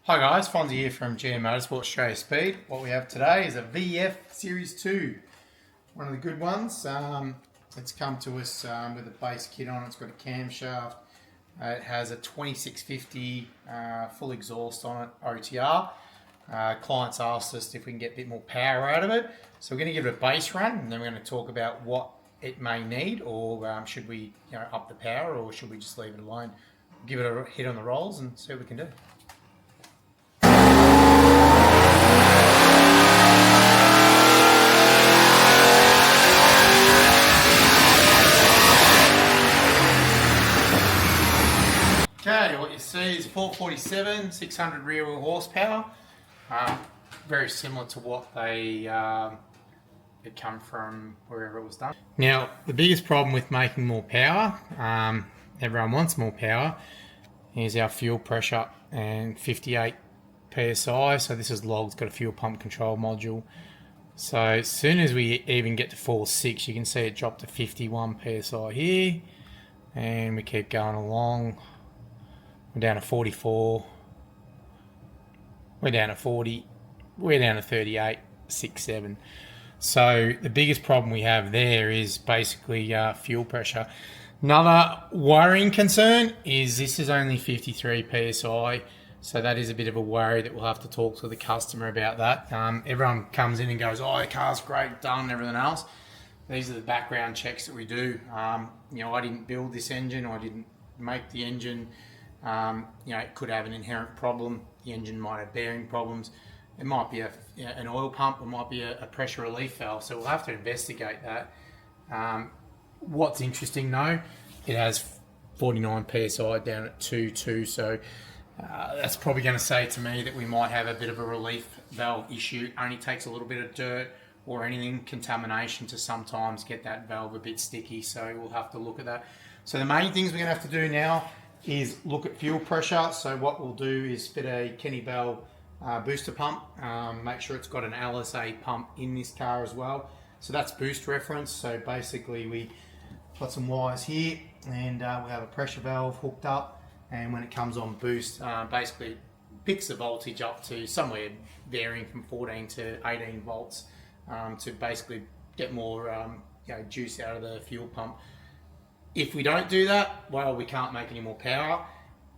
Hi guys, Fonzie here from GM Motorsport Australia Speed. What we have today is a VF Series 2, one of the good ones. It's come to us with a base kit on it. It's got a camshaft. It has a 2650 full exhaust on it, OTR. Clients asked us if we can get a bit more power out of it. So we're going to give it a base run, and then we're going to talk about what it may need, or should we up the power, or should we just leave it alone? Give it a hit on the rolls and see what we can do. Okay, what you see is 447, 600 rear wheel horsepower. Very similar to what they had come from wherever it was done. Now, the biggest problem with making more power, everyone wants more power, is our fuel pressure and 58 PSI. So this is logged, it's got a fuel pump control module. So as soon as we even get to 4.6, you can see it dropped to 51 PSI here. And we keep going along. We're down to 44. We're down to 40. We're down to 38, 6, 7. So the biggest problem we have there is basically fuel pressure. Another worrying concern is this is only 53 PSI. So that is a bit of a worry that we'll have to talk to the customer about that. Everyone comes in and goes, oh, the car's great, done, everything else. These are the background checks that we do. I didn't build this engine, or I didn't make the engine. It could have an inherent problem. The engine might have bearing problems. It might be an oil pump. It might be a pressure relief valve. So we'll have to investigate that. What's interesting though, it has 49 PSI down at 2.2. So that's probably going to say to me that we might have a bit of a relief valve issue. Only takes a little bit of dirt or anything, contamination, to sometimes get that valve a bit sticky. So we'll have to look at that. So the main things we're going to have to do now is look at fuel pressure. So what we'll do is fit a Kenne Bell booster pump, make sure it's got an LS3 pump in this car as well. So that's boost reference. So basically we got some wires here, and we have a pressure valve hooked up, and when it comes on boost, basically picks the voltage up to somewhere varying from 14 to 18 volts to basically get more juice out of the fuel pump. If we don't do that, well, we can't make any more power.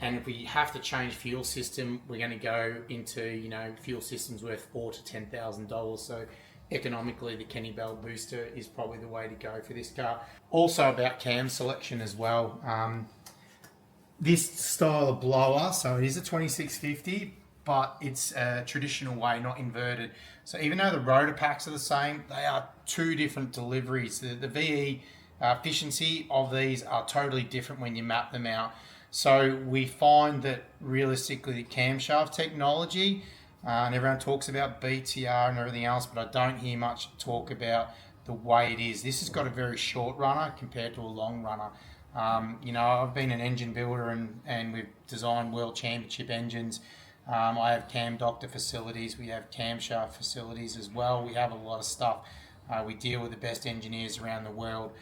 And if we have to change fuel system, we're going to go into, fuel systems worth $4,000 to $10,000. So economically, the Kenne Bell booster is probably the way to go for this car. Also about cam selection as well. This style of blower, so it is a 2650, but it's a traditional way, not inverted. So even though the rotor packs are the same, they are two different deliveries. The VE efficiency of these are totally different when you map them out. So we find that realistically the camshaft technology, and everyone talks about BTR and everything else, but I don't hear much talk about the way it is. This has got a very short runner compared to a long runner. I've been an engine builder and we've designed world championship engines. I have cam doctor facilities. We have camshaft facilities as well. We have a lot of stuff. We deal with the best engineers around the world.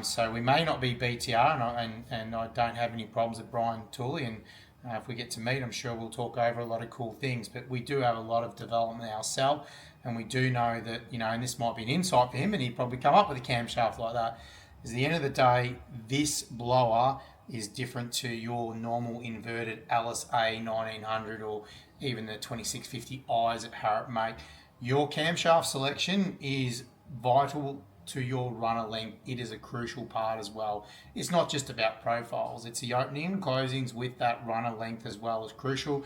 So we may not be BTR, and I don't have any problems with Brian Pulley, and if we get to meet, I'm sure we'll talk over a lot of cool things, but we do have a lot of development ourselves, and we do know that, and this might be an insight for him, and he'd probably come up with a camshaft like that, is at the end of the day, this blower is different to your normal inverted LSA 1900 or even the 2650Is that Harrop make. Your camshaft selection is vital to your runner length. It is a crucial part as well. It's not just about profiles, it's the opening and closings with that runner length as well as crucial.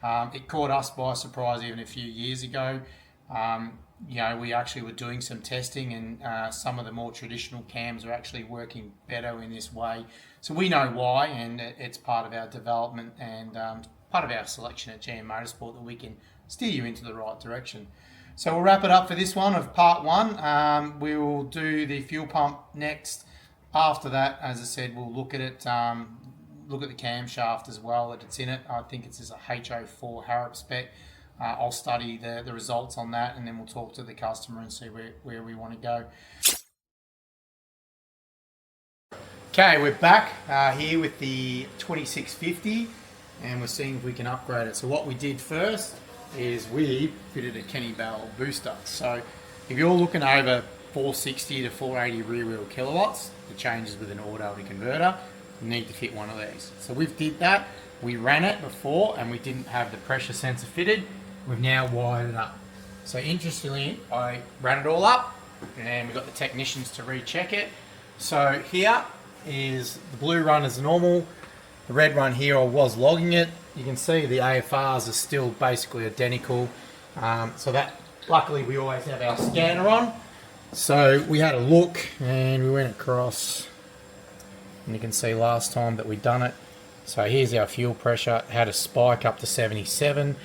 It caught us by surprise even a few years ago. We actually were doing some testing, and some of the more traditional cams are actually working better in this way. So we know why, and it's part of our development and part of our selection at GM Motorsport that we can steer you into the right direction. So we'll wrap it up for this one of part one. We will do the fuel pump next. After that, as I said, we'll look at it, look at the camshaft as well that it's in it. I think it's a HO4 Harrop spec. I'll study the results on that, and then we'll talk to the customer and see where we want to go. Okay, we're back here with the 2650. and we're seeing if we can upgrade it. So what we did first is we fitted a Kenne Bell booster. So if you're looking over 460 to 480 rear wheel kilowatts, the changes with an auto converter, you need to fit one of these. So we've did that. We ran it before and we didn't have the pressure sensor fitted. We've now wired it up. So interestingly, I ran it all up and we got the technicians to recheck it. So here is the blue run as normal. The red run here, I was logging it. You can see the AFRs are still basically identical. So that, luckily we always have our scanner on. So we had a look and we went across, and you can see last time that we'd done it. So here's our fuel pressure. It had a spike up to 77,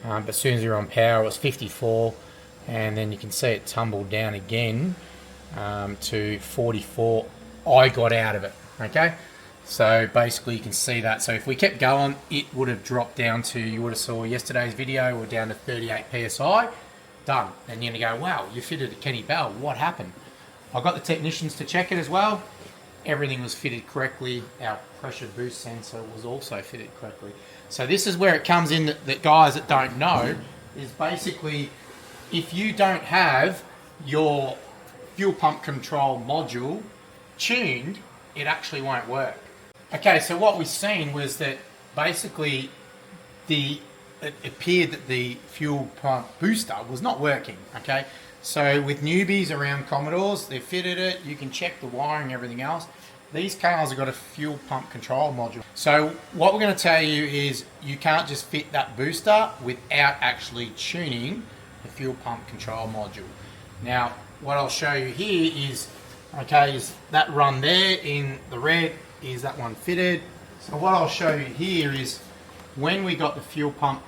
but as soon as you're on power it was 54, and then you can see it tumbled down again to 44. I got out of it, okay? So basically you can see that. So if we kept going, it would have dropped down to, you would have saw yesterday's video, we're down to 38 PSI, done. And you're gonna go, wow, you fitted a Kenne Bell, what happened? I got the technicians to check it as well. Everything was fitted correctly. Our pressure boost sensor was also fitted correctly. So this is where it comes in that guys that don't know, is basically if you don't have your fuel pump control module tuned, it actually won't work. Okay, so what we've seen was that basically it appeared that the fuel pump booster was not working, okay? So with newbies around Commodores, they've fitted it, you can check the wiring, everything else. These cars have got a fuel pump control module. So what we're going to tell you is you can't just fit that booster without actually tuning the fuel pump control module. Now, what I'll show you here is, okay, is that run there in the red, is that one fitted. So what I'll show you here is when we got the fuel pump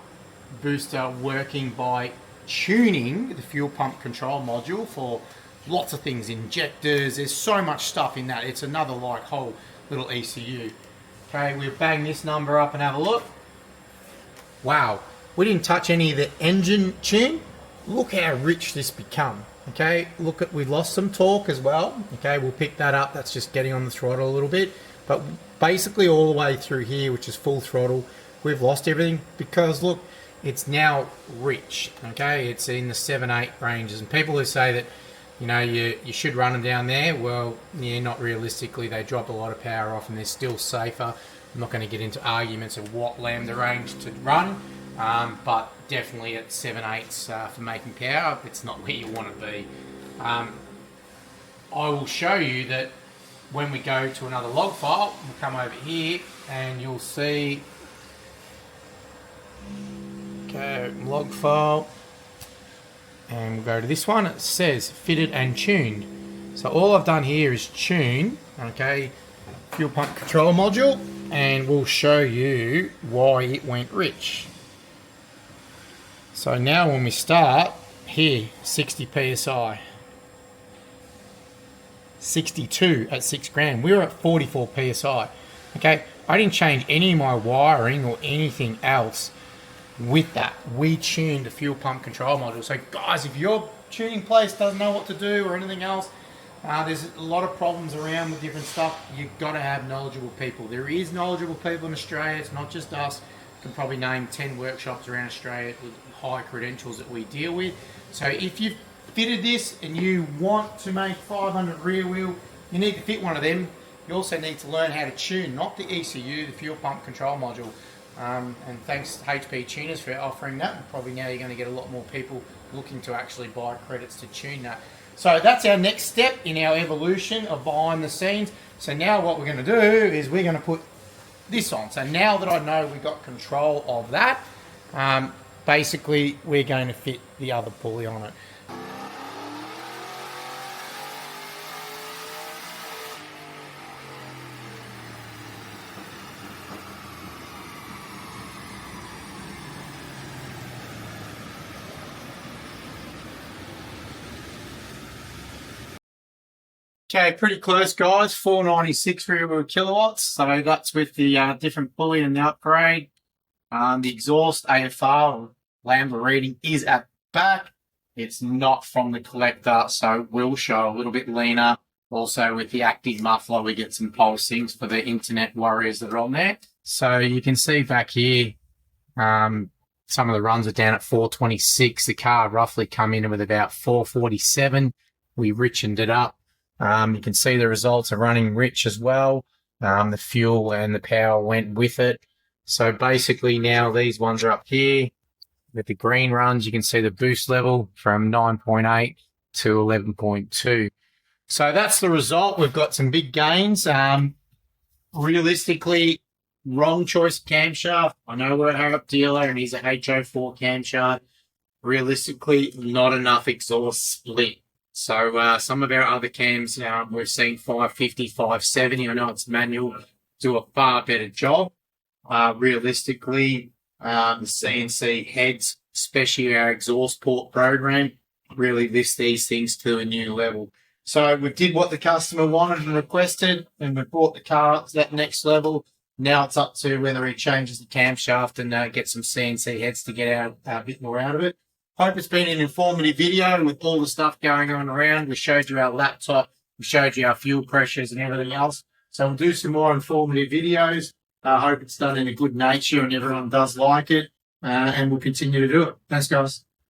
booster working by tuning the fuel pump control module for lots of things, injectors, there's so much stuff in that. It's another like whole little ECU. Okay, we'll bang this number up and have a look. Wow, we didn't touch any of the engine tune. Look how rich this become. Okay, look at, we've lost some torque as well. Okay, we'll pick that up. That's just getting on the throttle a little bit. But basically all the way through here, which is full throttle, we've lost everything because look, it's now rich. Okay, it's in the 7-8 ranges. And people who say that, you know, you should run them down there, well, yeah, not realistically. They drop a lot of power off and they're still safer. I'm not going to get into arguments of what lambda range to run, but definitely at 7/8 for making power, it's not where you want to be. I will show you that when we go to another log file. We'll come over here and you'll see, okay, log file, and we'll go to this one. It says fitted and tuned. So all I've done here is tune, okay, fuel pump control module, and we'll show you why it went rich. So now when we start here, 60 PSI, 62 at 6 grand. We were at 44 PSI. Okay, I didn't change any of my wiring or anything else with that. We tuned the fuel pump control module. So guys, if your tuning place doesn't know what to do or anything else, there's a lot of problems around with different stuff. You've got to have knowledgeable people. There is knowledgeable people in Australia. It's not just us. You can probably name 10 workshops around Australia with high credentials that we deal with. So if you've fitted this and you want to make 500 rear wheel, you need to fit one of them. You also need to learn how to tune, not the ECU, the fuel pump control module. And thanks to HP Tuners for offering that. And probably now you're going to get a lot more people looking to actually buy credits to tune that. So that's our next step in our evolution of behind the scenes. So now what we're going to do is we're going to put this on. So now that I know we've got control of that, basically we're going to fit the other pulley on it. Okay, pretty close, guys. 496 rear wheel kilowatts. So that's with the different pulley and the upgrade. The exhaust AFR or lambda reading is at back. It's not from the collector, so it will show a little bit leaner. Also with the active muffler, we get some pulsings for the internet warriors that are on there. So you can see back here, some of the runs are down at 426. The car roughly come in with about 447. We richened it up. You can see the results are running rich as well. The fuel and the power went with it. So basically now these ones are up here with the green runs. You can see the boost level from 9.8 to 11.2. So that's the result. We've got some big gains. Realistically, wrong choice of camshaft. I know we're a Harrop dealer and he's a HO4 camshaft. Realistically, not enough exhaust split. So some of our other cams, we've seen 550, 570. I know it's manual, do a far better job. Realistically, the CNC heads, especially our exhaust port program, really lifts these things to a new level. So we did what the customer wanted and requested, and we brought the car up to that next level. Now it's up to whether he changes the camshaft and get some CNC heads to get a bit more out of it. Hope it's been an informative video with all the stuff going on around. We showed you our laptop, we showed you our fuel pressures and everything else. So we'll do some more informative videos. I hope it's done in a good nature and everyone does like it, and we'll continue to do it. Thanks, guys.